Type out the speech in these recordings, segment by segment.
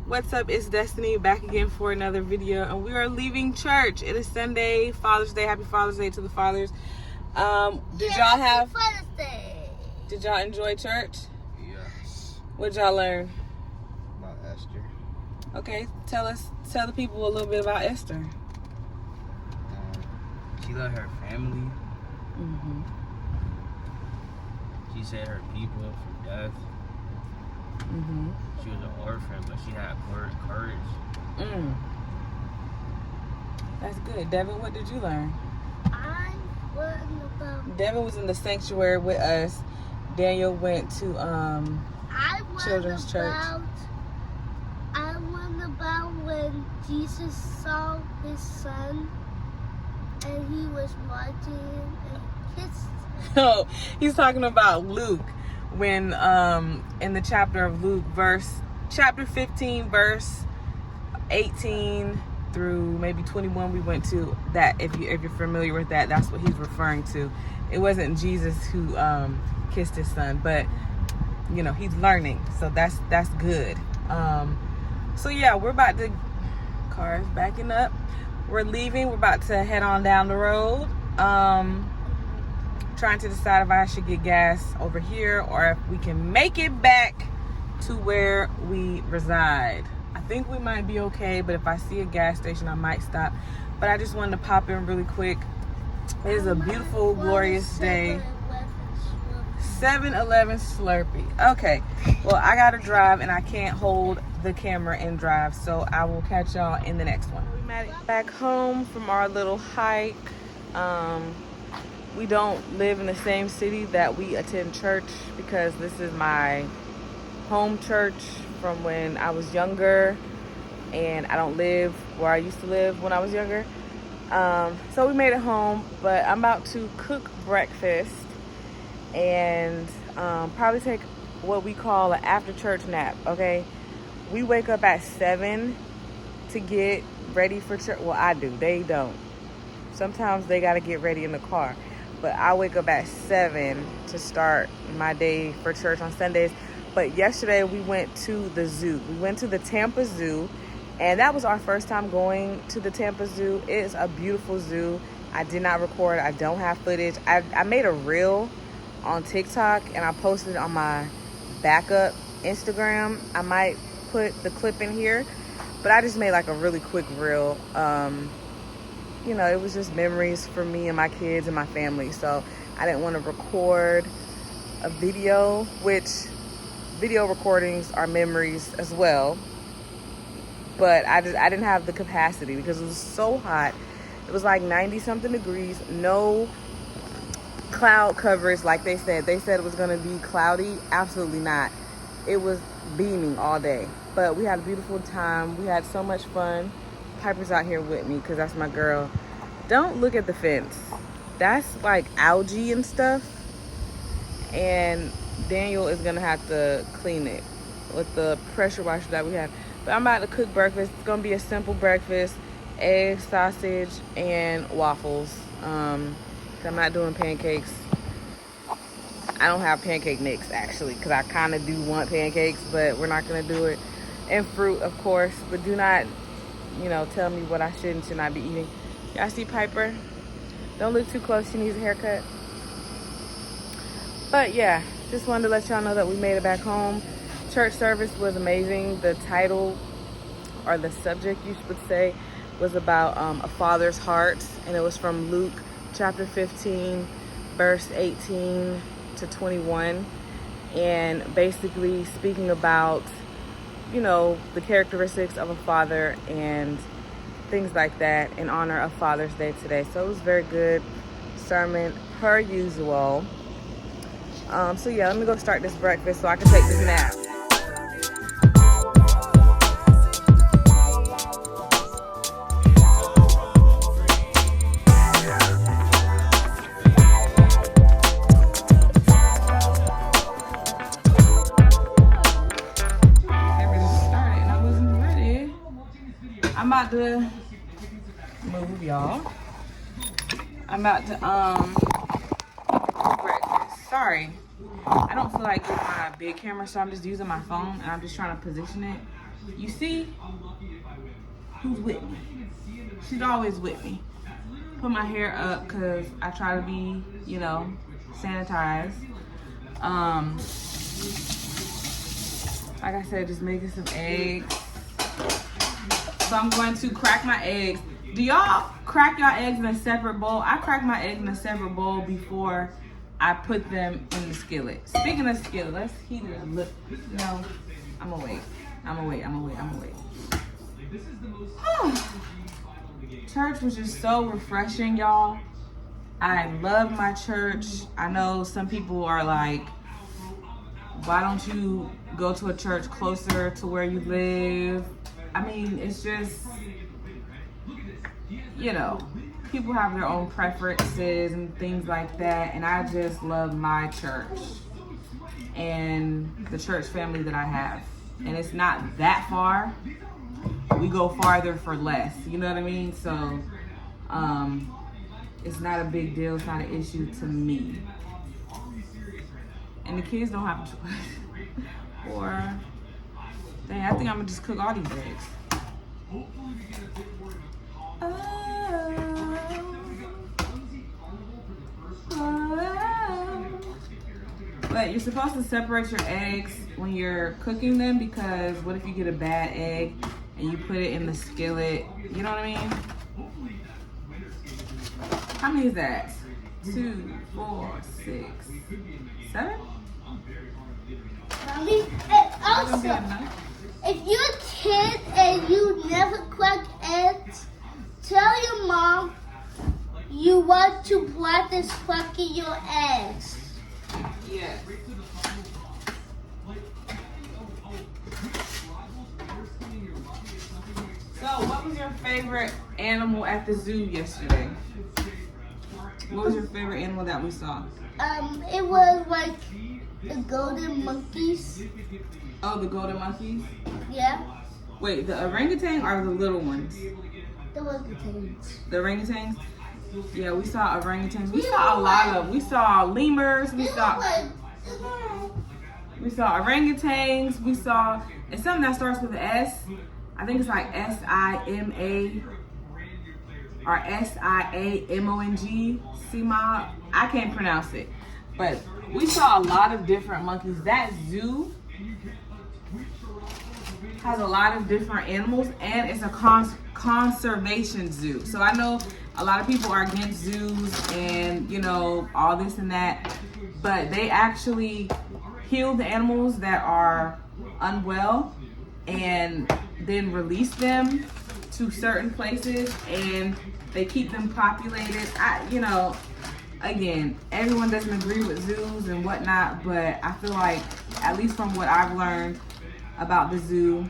What's up? It's Destiny back again for another video, and we are leaving church. It is Sunday, Father's Day. Happy Father's Day to the fathers. Did y'all enjoy church? Yes. What did y'all learn? About Esther. Okay, tell the people a little bit about Esther. She loved her family. Mm-hmm. She saved her people from death. Mm-hmm. She was an orphan, but she had courage. That's good. Devin, what did you learn? I learned about... Devin was in the sanctuary with us. Daniel went to children's church. I learned about when Jesus saw his son and he was watching him and kissed him. Oh, he's talking about Luke. When in the chapter of Luke, chapter 15, verse 18 through maybe 21, we went to that. If you're familiar with that, that's what he's referring to. It wasn't Jesus who kissed his son, but you know, he's learning, so that's good. So yeah, we're about to, cars backing up, we're leaving, we're about to head on down the road. Trying to decide if I should get gas over here or if we can make it back to where we reside. I think we might be okay, but if I see a gas station, I might stop. But I just wanted to pop in really quick. It is a beautiful, glorious day. 7-Eleven Slurpee. Okay, well, I gotta drive and I can't hold the camera and drive, so I will catch y'all in the next one. We made it back home from our little hike. We don't live in the same city that we attend church because this is my home church from when I was younger, and I don't live where I used to live when I was younger. So we made it home, but I'm about to cook breakfast and probably take what we call an after church nap, okay? We wake up at 7 to get ready for church. Well, I do. They don't. Sometimes they got to get ready in the car. But I wake up at 7 to start my day for church on Sundays. But yesterday we went to the zoo. We went to the Tampa Zoo, and that was our first time going to the Tampa Zoo. It is a beautiful zoo. I did not record. I don't have footage. I made a reel on TikTok, and I posted it on my backup Instagram. I might put the clip in here, but I just made like a really quick reel. You know, it was just memories for me and my kids and my family. So I didn't want to record a video, which video recordings are memories as well. But I didn't have the capacity because it was so hot. It was like 90 something degrees, no cloud coverage like they said. They said it was going to be cloudy. Absolutely not. It was beaming all day. But we had a beautiful time. We had so much fun. Piper's out here with me because that's my girl. Don't look at the fence. That's like algae and stuff. And Daniel is going to have to clean it with the pressure washer that we have. But I'm about to cook breakfast. It's going to be a simple breakfast. Eggs, sausage, and waffles. I'm not doing pancakes. I don't have pancake mix, actually, because I kind of do want pancakes, but we're not going to do it. And fruit, of course. But do not, tell me what I should and should not be eating. Y'all see Piper? Don't look too close. She needs a haircut. But yeah, just wanted to let y'all know that we made it back home. Church service was amazing. The title, or the subject you should say, was about a father's heart. And it was from Luke chapter 15, verse 18 to 21. And basically speaking about, the characteristics of a father and things like that in honor of Father's Day today. So it was very good sermon per usual. So yeah, let me go start this breakfast so I can take this nap. I'm about to move, y'all. I'm about to cook breakfast. Sorry, I don't feel like getting my big camera, so I'm just using my phone and I'm just trying to position it You see who's with me? She's always with me. Put my hair up because I try to be, you know, sanitized. Like I said, just making some eggs. So I'm going to crack my eggs. Do y'all crack your eggs in a separate bowl? I crack my eggs in a separate bowl before I put them in the skillet. Speaking of skillet, let's heat it a little. No, I'm gonna wait. Church was just so refreshing, y'all. I love my church. I know some people are like, why don't you go to a church closer to where you live? I mean, it's just, you know, people have their own preferences and things like that. And I just love my church and the church family that I have. And it's not that far. We go farther for less. You know what I mean? So, it's not a big deal. It's not an issue to me. And the kids don't have a choice. Or, dang, I think I'm gonna just cook all these eggs. But you're supposed to separate your eggs when you're cooking them, because what if you get a bad egg and you put it in the skillet? You know what I mean? How many is that? 2, 4, 6, 7? Mommy, and also, if you're a kid and you never crack eggs, tell your mom you want to practice cracking your eggs. Yeah. So, what was your favorite animal at the zoo yesterday? What was your favorite animal that we saw? It was like the golden monkeys. Oh, the golden monkeys? Yeah, Wait, the orangutan or the little ones? the orangutans. The orangutans? Yeah, we saw orangutans. We saw a lot of. We saw lemurs. We saw orangutans. We saw, it's something that starts with an S. I think it's like S-I-M-A or S-I-A-M-O-N-G. Sima. I can't pronounce it. But we saw a lot of different monkeys. That zoo has a lot of different animals, and it's a conservation zoo. So I know a lot of people are against zoos and, you know, all this and that, but they actually heal the animals that are unwell and then release them to certain places, and they keep them populated. You know, again, everyone doesn't agree with zoos and whatnot, but I feel like, at least from what I've learned about the zoo,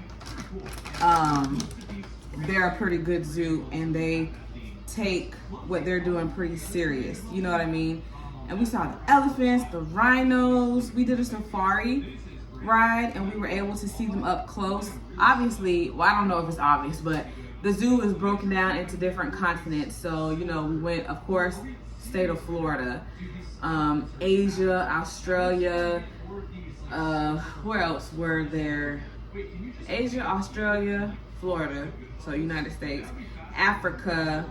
they're a pretty good zoo, and they take what they're doing pretty serious. You know what I mean? And we saw the elephants, the rhinos. We did a safari ride, and we were able to see them up close. Obviously, well, I don't know if it's obvious, but the zoo is broken down into different continents. So, you know, we went, of course, state of Florida, Asia, Australia, where else were there? Asia, Australia, Florida, so United States, Africa.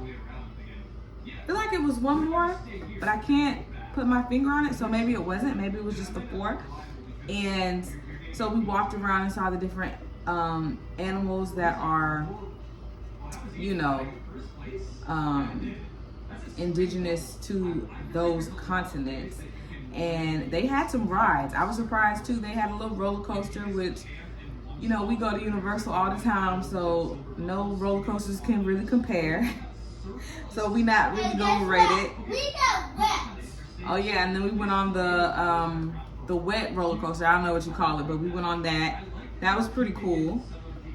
I feel like it was one more, but I can't put my finger on it, so maybe it wasn't. Maybe it was just the 4. And so we walked around and saw the different animals that are, you know, indigenous to those continents. And they had some rides. I was surprised too. They had a little roller coaster, which, you know, we go to Universal all the time, so no roller coasters can really compare. So we not really gonna rate it. We got wet. Oh yeah, and then we went on the wet roller coaster. I don't know what you call it, but we went on that. That was pretty cool.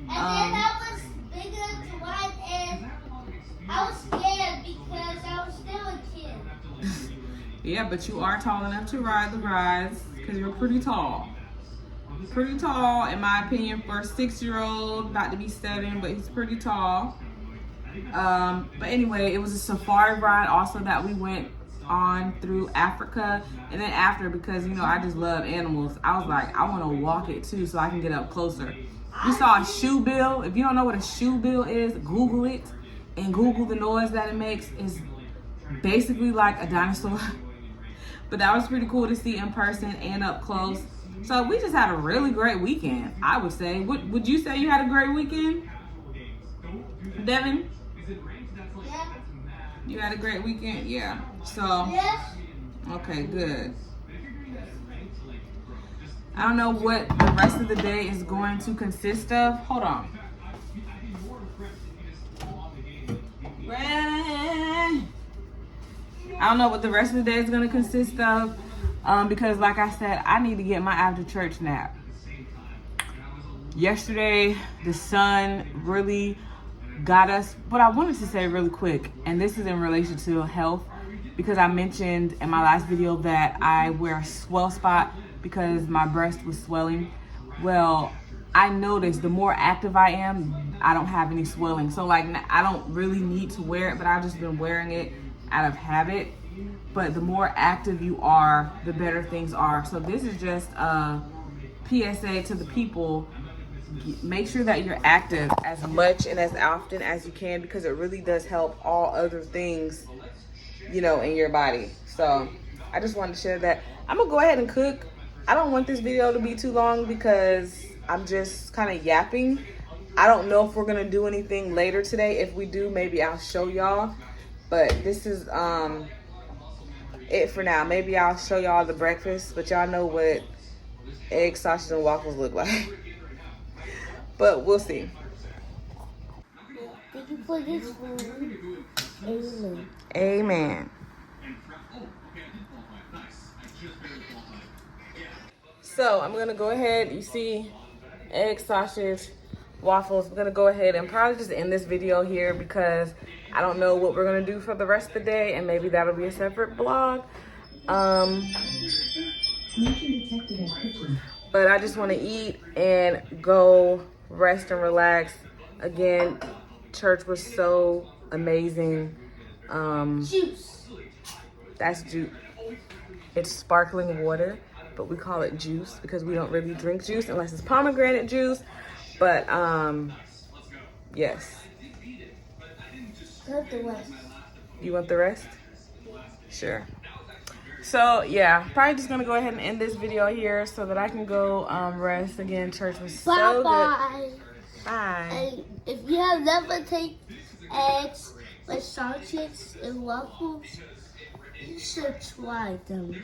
And then I was big enough to ride, and I was scared because I was still a kid. Yeah, but you are tall enough to ride the rides because you're pretty tall. Pretty tall, in my opinion, for a 6-year-old, about to be 7, but he's pretty tall. But anyway, it was a safari ride also that we went on through Africa. And then after, because, you know, I just love animals, I was like, I want to walk it too so I can get up closer. We saw a shoe bill. If you don't know what a shoe bill is, Google it and Google the noise that it makes. It's basically like a dinosaur. But that was pretty cool to see in person and up close. So we just had a really great weekend, I would say. Would you say you had a great weekend, Devin? Yeah. You had a great weekend? Yeah. So, Yes. okay, good. I don't know what the rest of the day is going to consist of. Hold on. I don't know what the rest of the day is going to consist of because, like I said, I need to get my after church nap. Yesterday, the sun really got us. But I wanted to say really quick, and this is in relation to health, because I mentioned in my last video that I wear a swell spot because my breast was swelling. Well, I noticed the more active I am, I don't have any swelling. So like, I don't really need to wear it, but I've just been wearing it out of habit. But the more active you are, the better things are. So this is just a PSA to the people. Make sure that you're active as much and as often as you can, because it really does help all other things, you know, in your body. So I just wanted to share that. I'm gonna go ahead and cook. I don't want this video to be too long because I'm just kind of yapping. I don't know if we're gonna do anything later today. If we do, maybe I'll show y'all. But this is it for now. Maybe I'll show y'all the breakfast, but y'all know what egg, sausage, and waffles look like. But we'll see. Thank you for this food. Amen. Amen. So I'm gonna go ahead, you see egg, sausage, waffles. I'm gonna go ahead and probably just end this video here because I don't know what we're gonna do for the rest of the day, and maybe that'll be a separate vlog. But I just wanna eat and go rest and relax. Again, church was so amazing. Juice. That's juice. It's sparkling water, but we call it juice because we don't really drink juice unless it's pomegranate juice. But yes. Got the rest. You want the rest? Sure. So yeah, probably just gonna go ahead and end this video here so that I can go rest. Again, church was so good. Bye. Bye. And if you have never taken eggs with sausage and waffles, you should try them.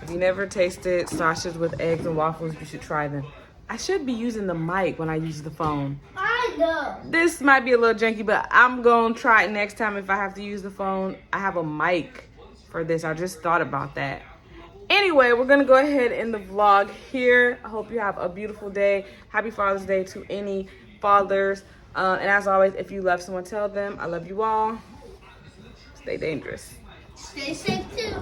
If you never tasted sausage with eggs and waffles, you should try them. I should be using the mic when I use the phone. I know. This might be a little janky, but I'm gonna try it next time if I have to use the phone. I have a mic for this. I just thought about that. Anyway, we're gonna go ahead and end the vlog here. I hope you have a beautiful day. Happy Father's Day to any fathers. And as always, if you love someone, tell them I love you all. Stay dangerous. Stay safe too.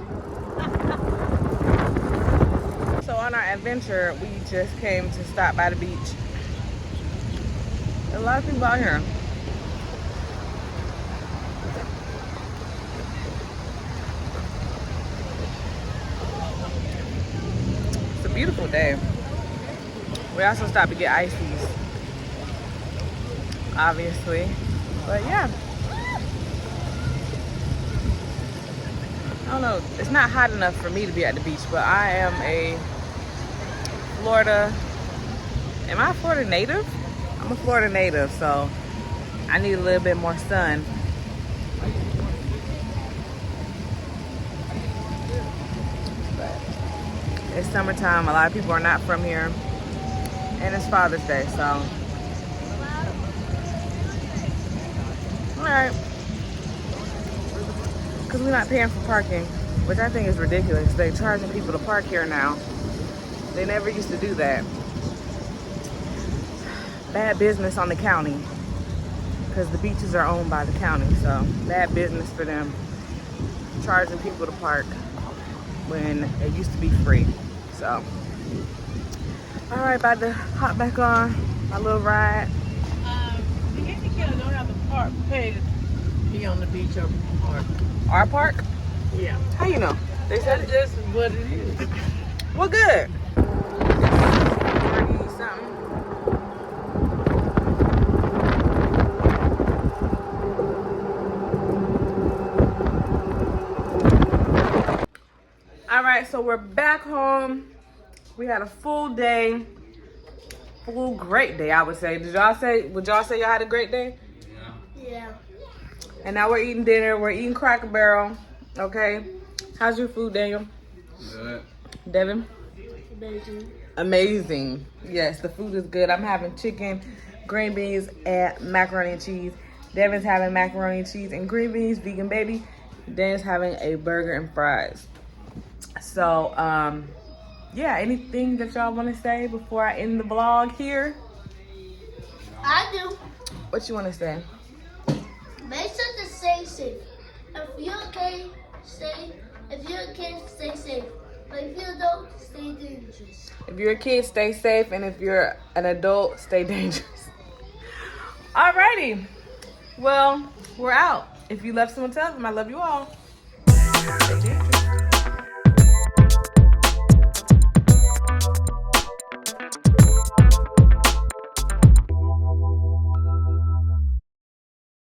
So on our adventure, we just came to stop by the beach. There's a lot of people out here. It's a beautiful day. We also stopped to get ices, obviously. But yeah. I don't know, it's not hot enough for me to be at the beach, but I am a Florida, am I a Florida native? I'm a Florida native, so I need a little bit more sun. But it's summertime, a lot of people are not from here, and it's Father's Day, so. All right. Because we're not paying for parking, which I think is ridiculous. They're charging people to park here now. They never used to do that. Bad business on the county, because the beaches are owned by the county, so bad business for them charging people to park when it used to be free. So, all right, about to hop back on my little ride. The Indian don't have a park pay to be on the beach or park. Our park? Yeah. How you know? They said That's just what it is. well, good. It's 30 something. so we're back home. We had a full day. Full great day, I would say. Would y'all say y'all had a great day? Yeah. And now we're eating dinner. We're eating Cracker Barrel. Okay. How's your food, Daniel? Good. Devin? Amazing. Amazing. Yes, the food is good. I'm having chicken, green beans, and macaroni and cheese. Devin's having macaroni and cheese and green beans, vegan baby. Dan's having a burger and fries. So, yeah, anything that y'all want to say before I end the vlog here? I do. What you want to say? Make sure to stay safe. If you're okay, stay. If you're a kid, stay safe. But if you're adult, stay dangerous. If you're a kid, stay safe. And if you're an adult, stay dangerous. Alrighty. Well, we're out. If you love someone, tell them I love you all. Stay dangerous.